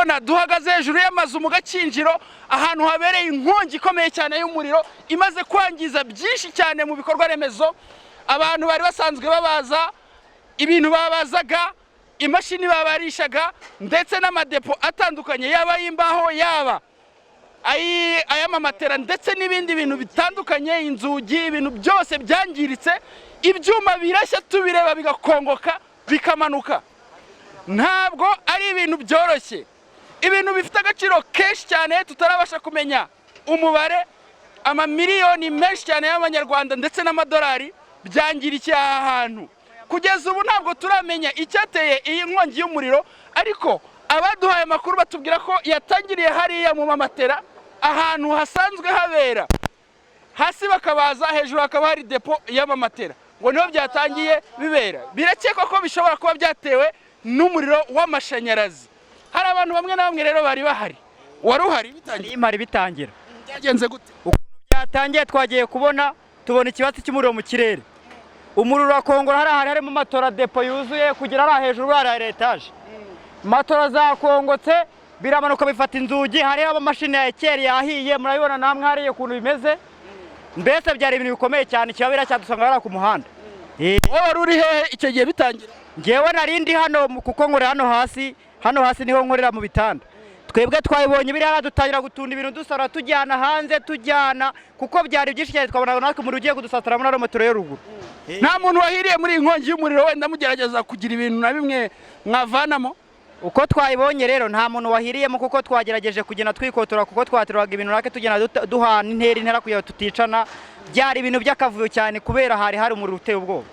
mubibona duhagaze hejuru y'amazu mu Agakinjiro ahantu habereye inkongi ikomeye cyane y'umuriro imaze kwangiza byinshi cyane mu bikorwa remezo. Abantu bari basanzwe babaza ibintu babazaga, imashini babarishaga ndetse n'amadepo atandukanye yaba y'imbaho yaba ay'amamatera ndetse n'ibindi bintu bitandukanye, inzugi, ibintu byose byangiritse, ibyuma birashya tubireba bigakongoka bikamanuka. Ntabwo ari ibintu byoroshye, ibintu bifite agaciro kenshi cyane tutarabasha kumenya umubare, amamiliyoni menshi cyane y'abanyarwanda ndetse n'amadolari byangirikiye aha hantu. Kugeza ubu ntabwo turamenya icyateye iyi nkongi y'umuriro, ariko abaduhaye makuru batubwira ko yatangiriye hariya mu mamatera ahantu hasanzwe habera, hasi bakabaza, hejuru hakaba hari depo y'amamatera, ngo niho byatangiye bibera. Birakekwa ko bishobora kuba byatewe n'umuriro w'amashanyarazi. Hari abantu bamwe na bamwe rero bari bahari. Wari uhari bitangira? Byagenze gute? Ukuntu byatangiye twagiye tubona ikibatsi cy'umuriro mu kirere. Umuriro urakongora hari mu matora depo yuzuye kugera ari hejuru hari etaje. Matora zakongotse biramanuka bifata inzugi, hari amamashini ya ekeri yahiye, murabibona namwe hariye ukuntu bimeze. Mbese byari ibintu bikomeye cyane, kibabira cyadusanga hari ku muhanda. Wari uri hehe icyo gihe bitangira? Ngewe narindi hano kuko ngore hano hasi niho nkorera mu bitanda. Twebwe twayibonye biri haradutangira gutunda ibintu dusara tujyana hanze tujyana, kuko byari byinshi cyane twabona natwe mu rugiye kudusatira muri arometero yo ruguru. Nta muntu wahiriye muri inkongi y'umuriro wenda mugerageza kugira ibintu na bimwe mwavanamo? Uko twayibonye rero nta muntu wahiriyemo, kuko twagerageje kugenda twikotora, kuko twatiraga ibintu rake tugenda duhana intera kugira tuticana. Byari ibintu by'akavuyo cyane kubera hari umuriro uteye ubwoba.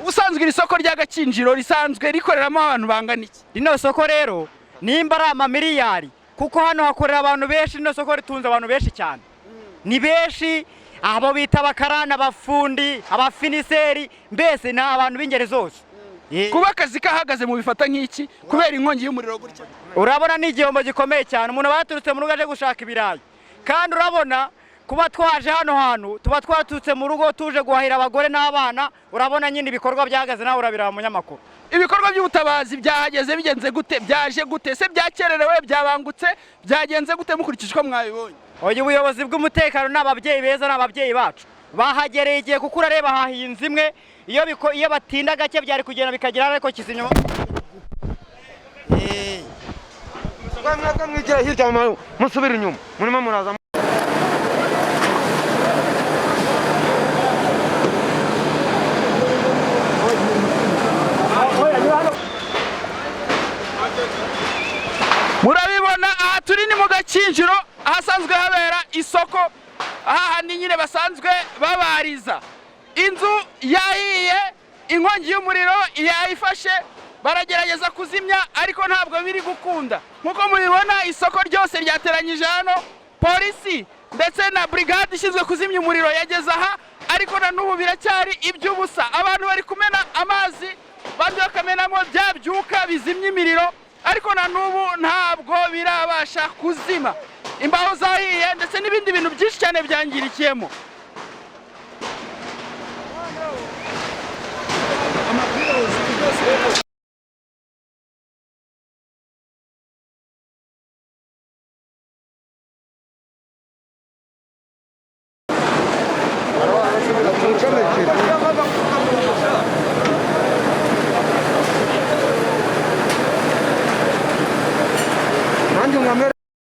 Ubusanzwe iri soko rya Agakinjiro risanzwe rikoreramo abantu bangana iki? Rino soko rero nimba ari amamiliyari, kuko hano hakorera abantu benshi, rino soko ritunze abantu benshi cyane. Ni benshi, abo bita abakarani, abafundi, abafiniseri, mbese ni abantu b'ingeri zose. Kuba akazi kahagaze mu bifata nk'iki kubera inkongi y'umuriro gutya? Urabona ni igihombo gikomeye cyane. Umuntu baturutse mu rugo aje gushaka ibirayi, kandi urabona kuba twaje hano hantu tuba twatutse mu rugo tuje guhahira abagore n'abana. Urabona nyine ibikorwa byahagaze, nawe urabira mu munyamakuru. Ibikorwa by'ubutabazi byahageze bigenze gute? Byaje gute? Se byakererewe, byabangutse, byagenze gute mukurikije uko mwabibonye? Ubuyobozi bw'umutekano n'ababyeyi beza n'ababyeyi bacu bahagereye igihe, kuko urareba hahinze imwe, iyo batinda gake byari kugenda bikagira ariko kizinyuma. Mwaka mwigira hirya musubira inyuma murimo muraza. Murabibona aha turi ni mu Agakinjiro ahasanzwe habera isoko, aha ni nyine basanzwe babariza. Inzu yahiye, inkongi y'umuriro yayifashe, baragerageza kuzimya ariko ntabwo biri gukunda. Nkuko mubibona isoko ryose ryateranyije hano, polisi ndetse na brigade ishinzwe kuzimya umuriro yageze aha, ariko na n'ubu biracyari iby'ubusa. Abantu bari kumena amazi, bandi bakamenamo bya byuka bizimya imiriro, ariko na n'ubu ntabwo birabasha kuzima. Imbaho zahiye ndetse n'ibindi bintu byinshi cyane byangirikiyemo.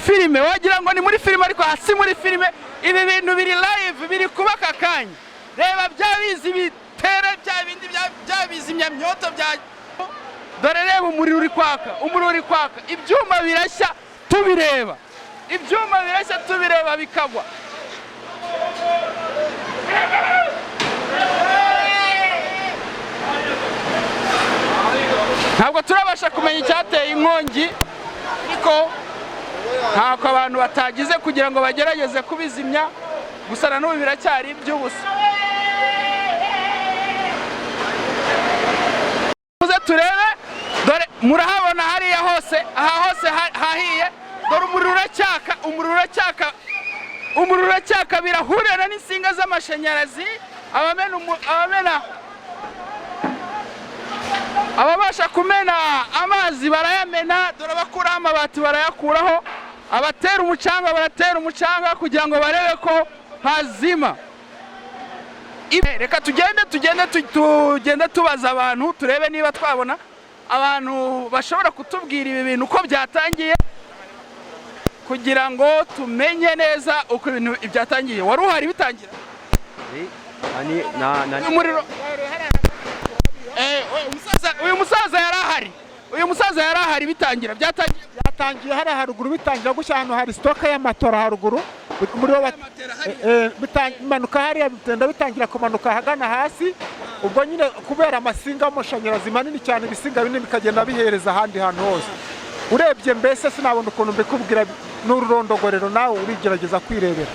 Filime wagira ngo ni muri filime, ariko hasi muri filime ibi bintu biri live, biri kuba aka kanya. Reba byabizi bitera bya bindi byabizimya myoto bya, dore reba umuriro uri kwaka, ibyuma birashya tubireba, bikagwa. Ntabwo turabasha kumenya icyateye inkongi, ariko ntako abantu batagize kugira ngo bagerageze kubizimya, gusa na n'ubu biracyari iby'ubusa. Muze turebe, dore murahabona hariya hose, aha hose hahiye, dore umuriro uracyaka, birahurira n'insinga z'amashanyarazi, abamena ababasha kumena amazi barayamena, dore abakuraho amabati barayakuraho, abatera umucanga baratera umucanga kugira ngo barebe ko hazima. Reka tugende tubaza abantu, turebe niba twabona abantu bashobora kutubwira ibi bintu uko byatangiye, kugira ngo tumenye neza uko ibintu byatangiye. Wari uhari bitangira? Uyu musaza yari ahari bitangira. Byatangiye hari haruguru, bitangira gushya hano hari stoke y'amatora haruguru, umuriro bimanuka hariya, bitenda bitangira kumanuka hagana hasi, ubwo nyine kubera amasinga y'amashanyarazi manini cyane, ibisinga binini bikagenda bihereza ahandi hantu hose. Urebye mbese sinabona ukuntu mbikubwira, n'ururondogorero nawe urigerageza kwirebera.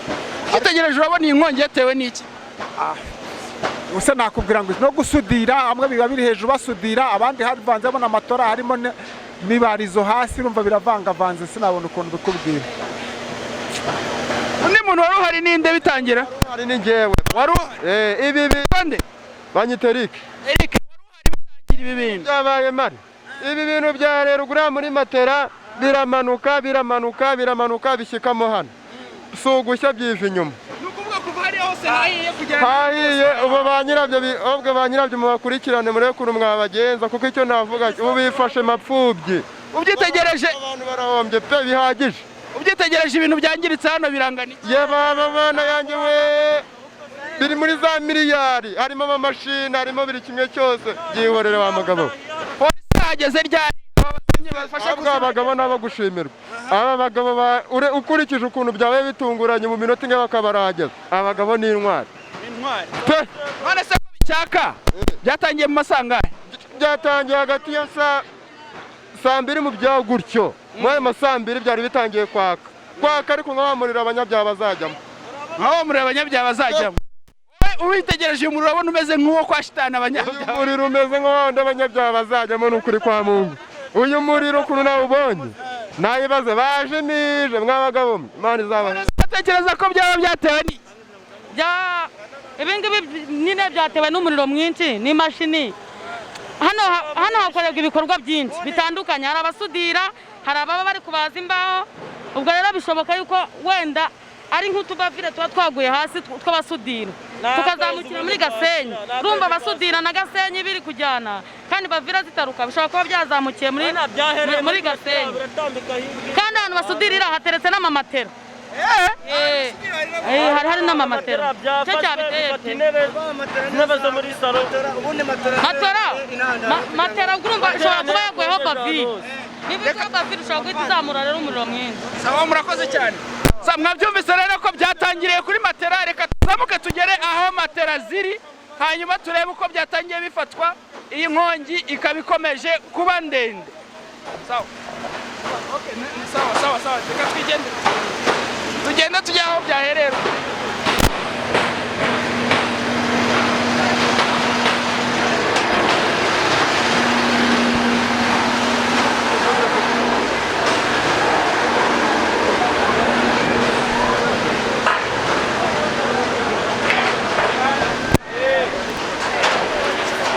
Itegereje urabona iyi nkongi yatewe n'iki? Usa nakubwira ngo no gusudira, amwe biba biri hejuru basudira, abandi havanzemo n'amatora, harimo n'ibarizo hasi, urumva biravangavanze, sinabona ukuntu bikubwira. Undi muntu wari uhari ninde bitangira? Hari ni njyewe. Wari ibi bande? Banyita Eric. Eric, wari uhari bitangira ibi bintu? Byabaye mari. Ibi bintu bya rero gura muri matera biramanuka bishyikamo hano. Sugushya byiva inyuma. Nukuvuga kuva hari hose hahiye kugera. Hahiye ubu ba nyirabyo mubakurikirane murebe kuri mwabagenza, kuko icyo navuga ubu bifashe mapfubyi. Ubyitegereje Abantu barahombye pe bihagije. Ubyitegereje ibintu byangiritse hano birangana iki? Ye bana yanjye we, biri muri za miliyari, harimo amamashini, harimo biri kimwe cyose. Byihorere wa mugabo. Polisi hageze ryari? Ababasanyi bafasha abagabo nabo gushimirwa. Aba bagabo ukurikije ukuntu byabaye bitunguranye mu minota inge bakabarageza. Abagabo ni intwari. None se ko bicyaka byatangiye mu masangahe? Byatangiye hagati ya saa 2 mu byaho gutyo. Mwaye saa 2 byari bitangiye kwaka ariko nk'abamurira abanyabyaha bazajyamo. Nk'abamurira abanyabyaha bazajyamo. Uwitegereje umuriro urabona umeze nk'uwo kwa shitani abanyabyaha. Umuriro umeze nk'uwandi abanyabyaha bazajyamo, n'ukuri kwa Mungu. Uyu muriro ukuntu nawe ubonye nayibaze baje nije mwabagabo Imana izabana. Atekereza ko byaba byatewe ni ibingibi nyine byatewe n'umuriro mwinshi n'imashini. Hano hakorerwa ibikorwa byinshi bitandukanye, hari abasudira, hari ababa bari kubaza imbaho. Ubwo rero bishoboka yuko wenda ari nk'utubavire tuba twaguye hasi tw'abasudira tukazamukira muri Gasenyi. Urumva abasudira na Gasenyi biri kujyana, kandi bavira zitaruka, bishobora kuba byazamukiye muri Gasenyi. Kandi ahantu basudirira hateretse n'amamatera. Hari n'amamatera. Cyo cyabiteye intebe zo muri salo, ubundi matera urumva ishobora kuba yaguyeho bavire. Niba icyo bavire ushobora guhita izamura rero umuriro mwinshi. Sawa, murakoze cyane. Mwabyumvise rero ko byatangiriye kuri matera. Reka tuzamuke tugere aho matera ziri, hanyuma turebe uko byatangiye bifatwa, iyi nkongi ikaba ikomeje kuba ndende. Sawa. Okay, sawa. Reka tugende tujya aho byaherera.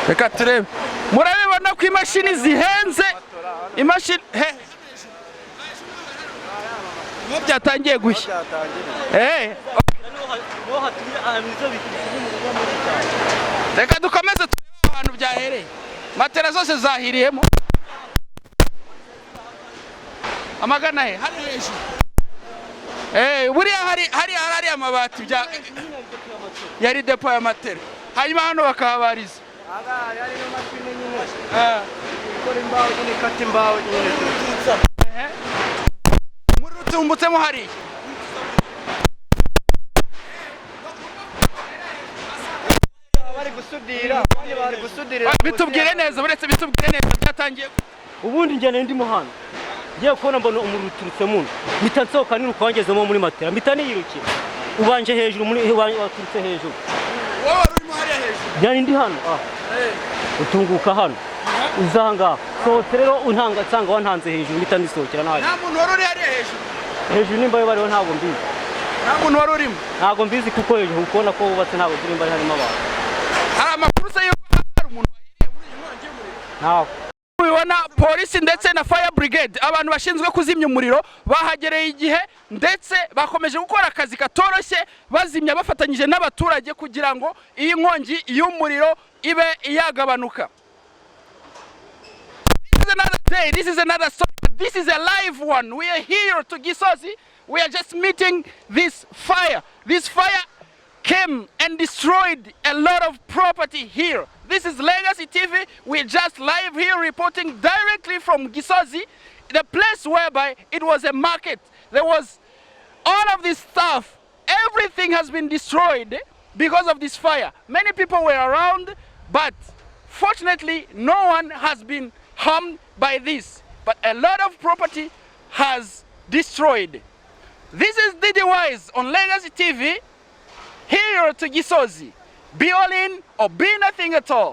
Reka turebe. Murabibona ko imashini zihenze, imashini byatangiye gushya. Reka dukomeze turebe ahantu byahereye. Matera zose zahiriyemo. Amagana he? Hari hejuru. Buriya hari amabati yari depo ya matera. Hanyuma hano bakahabariza. Yari no mashini nyine. Ikora imbaho nyine, kata imbaho nyine. Muri rutumbutsemo hari. Bari gusudira. Bitubwire neza, buretse bitubwire neza byatangiye. Ubundi njye ndi muhanda. Ngiye kubona mbona umuriro uturutse mu nda. Mpita nsohoka niruka wangezemo muri matera. Mpita niyirukira. Ubanje hejuru waturutse hejuru. Wowe wari urimo hariya hejuru? Yari ndi hano. Utunguka hano. Uzanga. Sohotse rero untanga nsanga wantanze hejuru, mpita ndisohokera nawe. Nta muntu wari uri hariya hejuru? Hejuru nimba bariho ntabwo mbizi. Nta muntu wari urimo? Ntabwo mbizi kuko hejuru ukubona ko bubatse ntabwo turi mbari harimo abantu. Hari amakuru se yuko hari umuntu wahiriye muri iyi nkongi y'umuriro? Ntabwo. tubona polisi ndetse na fire brigade, abantu bashinzwe kuzimya umuriro bahagereye igihe ndetse bakomeje gukora akazi katoroshye bazimya bafatanyije n'abaturage kugira ngo iyi nkongi y'umuriro ibe yagabanuka. This is another day, this is another story, but this is a live one. We are here to Gisozi. We are just meeting this fire. This fire came and destroyed a lot of property here. This is Legacy TV. We're just live here reporting directly from Gisozi, the place whereby it was a market. There was all of this stuff. Everything has been destroyed because of this fire. Many people were around, but fortunately no one has been harmed by this. But a lot of property has destroyed. This is Didi Wise on Legacy TV, here to Gisozi. Be all in or be nothing at all.